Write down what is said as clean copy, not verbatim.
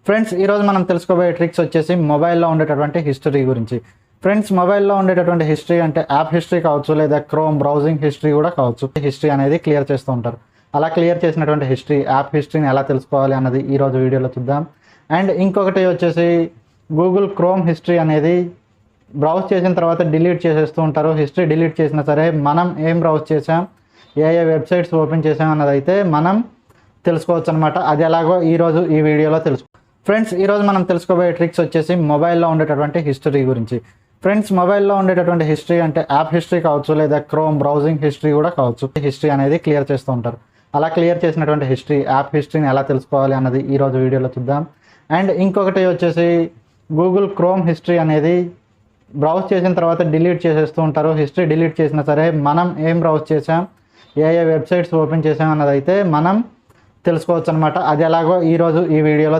Friends ఈరోజు మనం తెలుసుకోబోయే ట్రిక్స్ వచ్చేసి మొబైల్లో ఉండేటటువంటి హిస్టరీ గురించి. ఫ్రెండ్స్ మొబైల్లో ఉండేటటువంటి హిస్టరీ అంటే యాప్ హిస్టరీ కావచ్చు, లేదా క్రోమ్ బ్రౌజింగ్ హిస్టరీ కూడా కావచ్చు. హిస్టరీ అనేది క్లియర్ చేస్తూ ఉంటారు. అలా క్లియర్ చేసినటువంటి హిస్టరీ, యాప్ హిస్టరీని ఎలా తెలుసుకోవాలి అన్నది ఈరోజు వీడియోలో చూద్దాం. అండ్ ఇంకొకటి వచ్చేసి గూగుల్ క్రోమ్ హిస్టరీ అనేది బ్రౌజ్ చేసిన తర్వాత డిలీట్ చేసేస్తూ ఉంటారు. హిస్టరీ డిలీట్ చేసినా సరే మనం ఏం బ్రౌజ్ చేసాం, ఏ వెబ్సైట్స్ ఓపెన్ చేసాం అన్నది అయితే మనం తెలుసుకోవచ్చు అనమాట. అది ఎలాగో ఈరోజు ఈ వీడియోలో ఫ్రెండ్స్ ఈరోజు మనం తెలుసుకోబోయే ట్రిక్స్ వచ్చేసి మొబైల్లో ఉండేటటువంటి హిస్టరీ గురించి. ఫ్రెండ్స్ మొబైల్లో ఉండేటటువంటి హిస్టరీ అంటే యాప్ హిస్టరీ కావచ్చు, లేదా క్రోమ్ బ్రౌజింగ్ హిస్టరీ కూడా కావచ్చు. హిస్టరీ అనేది క్లియర్ చేస్తూ ఉంటారు. అలా క్లియర్ చేసినటువంటి హిస్టరీ, యాప్ హిస్టరీని ఎలా తెలుసుకోవాలి అన్నది ఈరోజు వీడియోలో చూద్దాం. అండ్ ఇంకొకటి వచ్చేసి గూగుల్ క్రోమ్ హిస్టరీ అనేది బ్రౌజ్ చేసిన తర్వాత డిలీట్ చేసేస్తూ ఉంటారు. హిస్టరీ డిలీట్ చేసినా సరే మనం ఏం బ్రౌజ్ చేసాం, ఏ వెబ్సైట్స్ ఓపెన్ చేసాం అన్నది అయితే మనం తెలుసుకోవచ్చు అనమాట. అది ఎలాగో ఈరోజు ఈ వీడియోలో